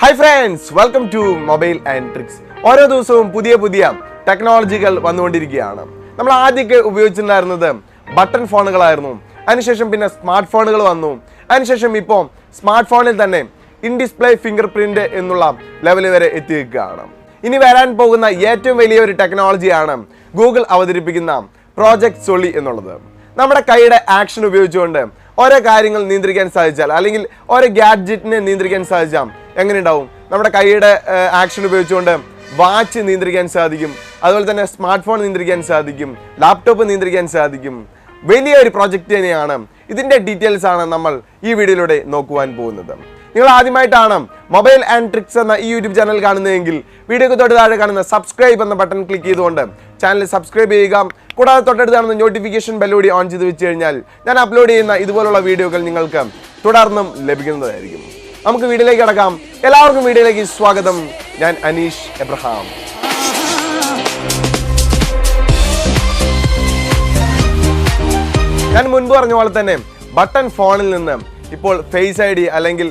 Hi friends, welcome to mobile and tricks. ഓരോ ദിവസവും പുതിയ ടെക്നോളജികൾ വന്നുകൊണ്ടിരിക്കുകയാണ്. നമ്മൾ ആദ്യമൊക്കെ ഉപയോഗിച്ചിട്ടുണ്ടായിരുന്നത് ബട്ടൺ ഫോണുകളായിരുന്നു. അതിനുശേഷം പിന്നെ സ്മാർട്ട് ഫോണുകൾ വന്നു. അതിനുശേഷം ഇപ്പോൾ സ്മാർട്ട് ഫോണിൽ തന്നെ ഇൻ ഡിസ്പ്ലേ ഫിംഗർ പ്രിന്റ് എന്നുള്ള ലെവൽ വരെ എത്തിയിരിക്കുകയാണ്. ഇനി വരാൻ പോകുന്ന ഏറ്റവും വലിയൊരു ടെക്നോളജിയാണ് ഗൂഗിൾ അവതരിപ്പിക്കുന്ന പ്രോജക്റ്റ് സോളി എന്നുള്ളത്. നമ്മുടെ കൈയുടെ ആക്ഷൻ ഉപയോഗിച്ചുകൊണ്ട് ഓരോ കാര്യങ്ങൾ നിയന്ത്രിക്കാൻ സാധിച്ചാൽ, അല്ലെങ്കിൽ ഓരോ ഗാഡ്ജറ്റിനെ നിയന്ത്രിക്കാൻ സാധിച്ചാൽ എങ്ങനെ ഉണ്ടാവും? നമ്മുടെ കൈയുടെ ആക്ഷൻ ഉപയോഗിച്ചുകൊണ്ട് വാച്ച് നിയന്ത്രിക്കാൻ സാധിക്കും, അതുപോലെ തന്നെ സ്മാർട്ട് ഫോൺ നിയന്ത്രിക്കാൻ സാധിക്കും, ലാപ്ടോപ്പ് നിയന്ത്രിക്കാൻ സാധിക്കും. വലിയൊരു പ്രോജക്റ്റ് തന്നെയാണ്. ഇതിൻ്റെ ഡീറ്റെയിൽസ് ആണ് നമ്മൾ ഈ വീഡിയോയിലൂടെ നോക്കുവാൻ പോകുന്നത്. നിങ്ങൾ ആദ്യമായിട്ടാണ് മൊബൈൽ ആൻഡ് ട്രിക്സ് എന്ന ഈ യൂട്യൂബ് ചാനൽ കാണുന്നതെങ്കിൽ വീഡിയോക്ക് തൊട്ട് താഴെ കാണുന്ന സബ്സ്ക്രൈബ് എന്ന ബട്ടൺ ക്ലിക്ക് ചെയ്തുകൊണ്ട് ചാനൽ സബ്സ്ക്രൈബ് ചെയ്യുക. കൂടാതെ തൊട്ടടുത്ത് കാണുന്ന നോട്ടിഫിക്കേഷൻ ബെല്ലോടി ഓൺ ചെയ്ത് വെച്ച് കഴിഞ്ഞാൽ ഞാൻ അപ്ലോഡ് ചെയ്യുന്ന ഇതുപോലുള്ള വീഡിയോകൾ നിങ്ങൾക്ക് തുടർന്നും ലഭിക്കുന്നതായിരിക്കും. നമുക്ക് വീഡിയോയിലേക്ക് കടക്കാം. എല്ലാവർക്കും വീഡിയോയിലേക്ക് സ്വാഗതം. ഞാൻ അനീഷ് എബ്രഹാം. ഞാൻ മുൻപ് പറഞ്ഞ പോലെ തന്നെ ബട്ടൺ ഫോണിൽ നിന്ന് ഇപ്പോൾ ഫേസ് ഐ ഡി അല്ലെങ്കിൽ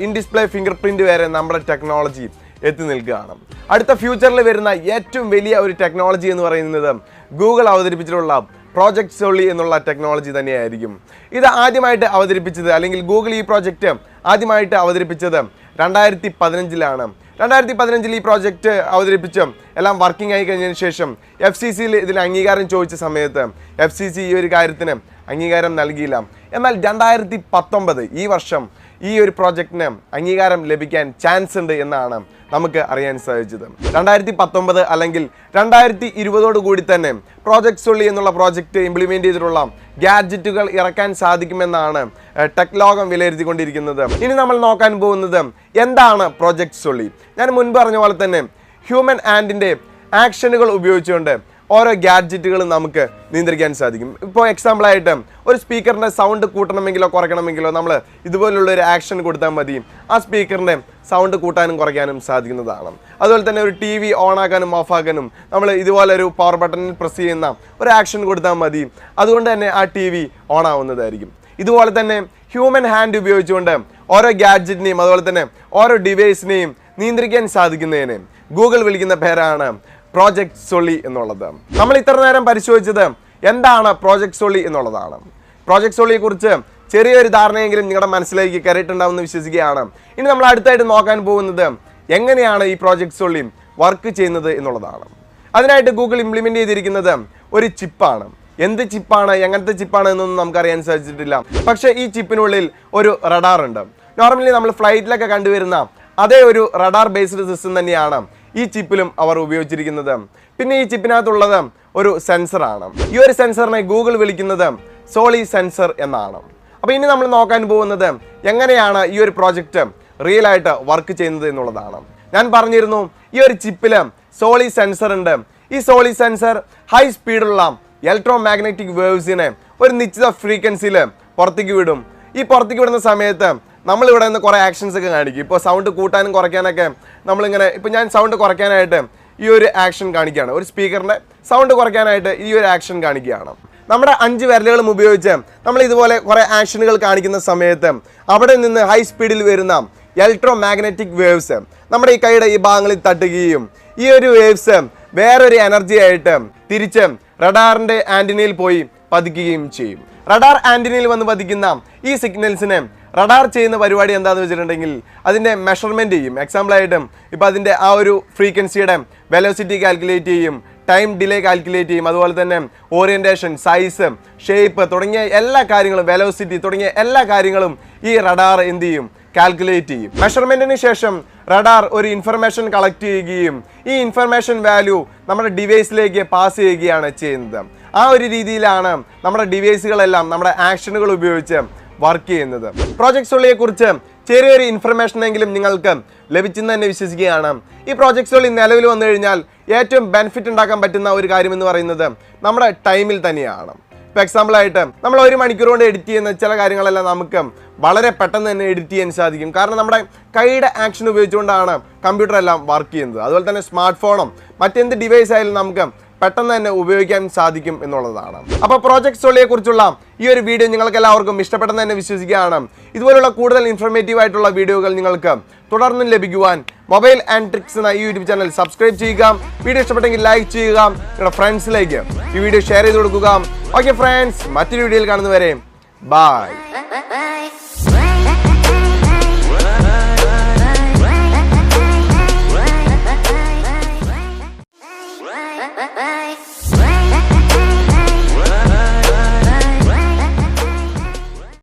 ഇൻ ഡിസ്പ്ലേ ഫിംഗർ പ്രിന്റ് വരെ നമ്മുടെ ടെക്നോളജി എത്തി നിൽക്കുകയാണ്. അടുത്ത ഫ്യൂച്ചറിൽ വരുന്ന ഏറ്റവും വലിയ ഒരു ടെക്നോളജി എന്ന് പറയുന്നത് ഗൂഗിൾ അവതരിപ്പിച്ചിട്ടുള്ള പ്രോജക്റ്റ് സോളി എന്നുള്ള ടെക്നോളജി തന്നെയായിരിക്കും. ഇത് ആദ്യമായിട്ട് അവതരിപ്പിച്ചത്, അല്ലെങ്കിൽ ഗൂഗിൾ ഈ പ്രോജക്റ്റ് ആദ്യമായിട്ട് അവതരിപ്പിച്ചത് 2015 2015 ഈ പ്രോജക്റ്റ് അവതരിപ്പിച്ച് എല്ലാം വർക്കിംഗ് ആയി കഴിഞ്ഞതിന് ശേഷം FCC ഇതിന് അംഗീകാരം ചോദിച്ച സമയത്ത് FCC ഈ ഒരു കാര്യത്തിന് അംഗീകാരം നൽകിയില്ല. എന്നാൽ 2019 ഈ വർഷം ഈ ഒരു പ്രോജക്റ്റിന് അംഗീകാരം ലഭിക്കാൻ ചാൻസ് ഉണ്ട് എന്നാണ് നമുക്ക് അറിയാൻ സാധിച്ചത്. 2019 അല്ലെങ്കിൽ 2020 കൂടി തന്നെ പ്രോജക്റ്റ് സോളി എന്നുള്ള പ്രോജക്റ്റ് ഇംപ്ലിമെന്റ് ചെയ്തിട്ടുള്ള ഗാഡ്ജറ്റുകൾ ഇറക്കാൻ സാധിക്കുമെന്നാണ് ടെക് ലോകം വിലയിരുത്തിക്കൊണ്ടിരിക്കുന്നത്. ഇനി നമ്മൾ നോക്കാൻ പോകുന്നത് എന്താണ് പ്രോജക്റ്റ് സോളി. ഞാൻ മുൻപ് പറഞ്ഞ പോലെ തന്നെ ഹ്യൂമൻ ഹാൻഡിന്റെ ആക്ഷനുകൾ ഉപയോഗിച്ചുകൊണ്ട് ഓരോ ഗാഡ്ജറ്റുകളും നമുക്ക് നിയന്ത്രിക്കാൻ സാധിക്കും. ഇപ്പോൾ എക്സാമ്പിളായിട്ട് ഒരു സ്പീക്കറിൻ്റെ സൗണ്ട് കൂട്ടണമെങ്കിലോ കുറയ്ക്കണമെങ്കിലോ നമ്മൾ ഇതുപോലുള്ള ഒരു ആക്ഷൻ കൊടുത്താൽ മതി. ആ സ്പീക്കറിൻ്റെ സൗണ്ട് കൂട്ടാനും കുറയ്ക്കാനും സാധിക്കുന്നതാണ്. അതുപോലെ തന്നെ ഒരു TV ഓൺ ആക്കാനും ഓഫ് ആക്കാനും നമ്മൾ ഇതുപോലെ ഒരു പവർ ബട്ടണിൽ പ്രസ് ചെയ്യുന്ന ഒരു ആക്ഷൻ കൊടുത്താൽ മതി. അതുകൊണ്ട് തന്നെ ആ TV ഓൺ ആവുന്നതായിരിക്കും. ഇതുപോലെ തന്നെ ഹ്യൂമൻ ഹാൻഡ് ഉപയോഗിച്ചുകൊണ്ട് ഓരോ ഗാഡ്ജറ്റിനെയും അതുപോലെ തന്നെ ഓരോ ഡിവൈസിനെയും നിയന്ത്രിക്കാൻ സാധിക്കുന്നതിനെ ഗൂഗിൾ വിളിക്കുന്ന പേരാണ് പ്രോജക്റ്റ് സോളി എന്നുള്ളത്. നമ്മൾ ഇത്ര നേരം പരിശോധിച്ചത് എന്താണ് പ്രോജക്റ്റ് സോളി എന്നുള്ളതാണ്. പ്രോജക്റ്റ് സോളിയെ കുറിച്ച് ചെറിയൊരു ധാരണയെങ്കിലും നിങ്ങളുടെ മനസ്സിലേക്ക് കയറിയിട്ടുണ്ടാവുമെന്ന് വിശ്വസിക്കുകയാണ്. ഇനി നമ്മൾ അടുത്തായിട്ട് നോക്കാൻ പോകുന്നത് എങ്ങനെയാണ് ഈ പ്രോജക്റ്റ് സോളി വർക്ക് ചെയ്യുന്നത് എന്നുള്ളതാണ്. അതിനായിട്ട് ഗൂഗിൾ ഇംപ്ലിമെന്റ് ചെയ്തിരിക്കുന്നത് ഒരു ചിപ്പാണ്. എന്ത് ചിപ്പാണ്, എങ്ങനത്തെ ചിപ്പാണ് എന്നൊന്നും നമുക്കറിയാൻ സാധിച്ചിട്ടില്ല. പക്ഷേ ഈ ചിപ്പിനുള്ളിൽ ഒരു റഡാർ ഉണ്ട്. നോർമലി നമ്മൾ ഫ്ലൈറ്റിലൊക്കെ കണ്ടുവരുന്ന അതേ ഒരു റഡാർ ബേസ്ഡ് സിസ്റ്റം തന്നെയാണ് ഈ ചിപ്പിലും അവർ ഉപയോഗിച്ചിരിക്കുന്നത്. പിന്നെ ഈ ചിപ്പിനകത്തുള്ളത് ഒരു സെൻസറാണ്. ഈ ഒരു സെൻസറിനെ ഗൂഗിൾ വിളിക്കുന്നത് സോളി സെൻസർ എന്നാണ്. അപ്പോൾ ഇനി നമ്മൾ നോക്കാൻ പോകുന്നത് എങ്ങനെയാണ് ഈ ഒരു പ്രോജക്റ്റ് റിയൽ ആയിട്ട് വർക്ക് ചെയ്യുന്നത് എന്നുള്ളതാണ്. ഞാൻ പറഞ്ഞിരുന്നു ഈ ഒരു ചിപ്പിൽ സോളി സെൻസർ ഉണ്ട്. ഈ സോളി സെൻസർ ഹൈ സ്പീഡുള്ള ഇലക്ട്രോ മാഗ്നറ്റിക് വേവ്സിനെ ഒരു നിശ്ചിത ഫ്രീക്വൻസിയിൽ പുറത്തേക്ക് വിടും. ഈ പുറത്തേക്ക് വിടുന്ന സമയത്ത് നമ്മളിവിടെ നിന്ന് കുറേ ആക്ഷൻസ് ഒക്കെ കാണിക്കും. ഇപ്പോൾ സൗണ്ട് കൂട്ടാനും കുറയ്ക്കാനൊക്കെ നമ്മളിങ്ങനെ, ഇപ്പോൾ ഞാൻ സൗണ്ട് കുറയ്ക്കാനായിട്ട് ഈ ഒരു ആക്ഷൻ കാണിക്കുകയാണ്. ഒരു സ്പീക്കറിൻ്റെ സൗണ്ട് കുറയ്ക്കാനായിട്ട് ഈ ഒരു ആക്ഷൻ കാണിക്കുകയാണ്. നമ്മുടെ 5 വിരലുകളും ഉപയോഗിച്ച് നമ്മൾ ഇതുപോലെ കുറേ ആക്ഷനുകൾ കാണിക്കുന്ന സമയത്ത് അവിടെ നിന്ന് ഹൈ സ്പീഡിൽ വരുന്ന ഇലക്ട്രോ മാഗ്നറ്റിക് വേവ്സ് നമ്മുടെ ഈ കൈയുടെ ഈ ഭാഗങ്ങളിൽ തട്ടുകയും ഈ ഒരു വേവ്സ് വേറൊരു എനർജി ആയിട്ട് തിരിച്ച് റഡാറിൻ്റെ ആൻറ്റിനയിൽ പോയി പതിക്കുകയും ചെയ്യും. റഡാർ ആൻറ്റിനയിൽ വന്ന് പതിക്കുന്ന ഈ സിഗ്നൽസിനെ റഡാർ ചെയ്യുന്ന പരിപാടി എന്താണെന്ന് വെച്ചിട്ടുണ്ടെങ്കിൽ അതിൻ്റെ മെഷർമെൻറ്റ് ചെയ്യും. എക്സാമ്പിളായിട്ട് ഇപ്പോൾ അതിൻ്റെ ആ ഒരു ഫ്രീക്വൻസിയുടെ വെലോസിറ്റി കാൽക്കുലേറ്റ് ചെയ്യും, ടൈം ഡിലേ കാൽക്കുലേറ്റ് ചെയ്യും, അതുപോലെ തന്നെ ഓറിയൻറ്റേഷൻ, സൈസ്, ഷേപ്പ് തുടങ്ങിയ എല്ലാ കാര്യങ്ങളും, വെലോസിറ്റി തുടങ്ങിയ എല്ലാ കാര്യങ്ങളും ഈ റഡാർ എന്ത് ചെയ്യും, കാൽക്കുലേറ്റ് ചെയ്യും. മെഷർമെൻറ്റിന് ശേഷം റഡാർ ഒരു ഇൻഫർമേഷൻ കളക്ട് ചെയ്യുകയും ഈ ഇൻഫർമേഷൻ വാല്യൂ നമ്മുടെ ഡിവൈസിലേക്ക് പാസ് ചെയ്യുകയാണ് ചെയ്യുന്നത്. ആ ഒരു രീതിയിലാണ് നമ്മുടെ ഡിവൈസുകളെല്ലാം നമ്മുടെ ആക്ഷനുകൾ ഉപയോഗിച്ച് വർക്ക് ചെയ്യുന്നത്. പ്രോജക്റ്റ് സോളിയെ കുറിച്ച് ചെറിയൊരു ഇൻഫർമേഷൻ എങ്കിലും നിങ്ങൾക്ക് ലഭിച്ചെന്ന് തന്നെ വിശ്വസിക്കുകയാണ്. ഈ പ്രോജക്റ്റ് സോളി നിലവിൽ വന്നു കഴിഞ്ഞാൽ ഏറ്റവും ബെനിഫിറ്റ് ഉണ്ടാക്കാൻ പറ്റുന്ന ഒരു കാര്യം എന്ന് പറയുന്നത് നമ്മുടെ ടൈമിൽ തന്നെയാണ്. ഇപ്പോൾ എക്സാമ്പിളായിട്ട് നമ്മൾ 1 മണിക്കൂർ കൊണ്ട് എഡിറ്റ് ചെയ്യുന്ന ചില കാര്യങ്ങളെല്ലാം നമുക്ക് വളരെ പെട്ടെന്ന് തന്നെ എഡിറ്റ് ചെയ്യാൻ സാധിക്കും. കാരണം നമ്മുടെ കൈയുടെ ആക്ഷൻ ഉപയോഗിച്ചുകൊണ്ടാണ് കമ്പ്യൂട്ടർ എല്ലാം വർക്ക് ചെയ്യുന്നത്. അതുപോലെ തന്നെ സ്മാർട്ട് ഫോണും മറ്റെന്ത് ഡിവൈസ് ആയാലും നമുക്ക് പെട്ടെന്ന് തന്നെ ഉപയോഗിക്കാൻ സാധിക്കും എന്നുള്ളതാണ്. അപ്പോൾ പ്രോജക്ട് സോളിയെ കുറിച്ചുള്ള ഈ ഒരു വീഡിയോ നിങ്ങൾക്ക് എല്ലാവർക്കും ഇഷ്ടപ്പെട്ടെന്ന് തന്നെ വിശ്വസിക്കുകയാണ്. ഇതുപോലുള്ള കൂടുതൽ ഇൻഫോർമേറ്റീവ് ആയിട്ടുള്ള വീഡിയോകൾ നിങ്ങൾക്ക് തുടർന്നും ലഭിക്കുവാൻ മൊബൈൽ ആൻഡ് ട്രിക്സ് എന്ന ഈ യൂട്യൂബ് ചാനൽ സബ്സ്ക്രൈബ് ചെയ്യുക. വീഡിയോ ഇഷ്ടപ്പെട്ടെങ്കിൽ ലൈക്ക് ചെയ്യുക. നിങ്ങളുടെ ഫ്രണ്ട്സിലേക്ക് ഈ വീഡിയോ ഷെയർ ചെയ്ത് കൊടുക്കുക. ഓക്കെ ഫ്രണ്ട്സ്, മറ്റൊരു വീഡിയോയിൽ കാണുന്നവരെ ബൈ.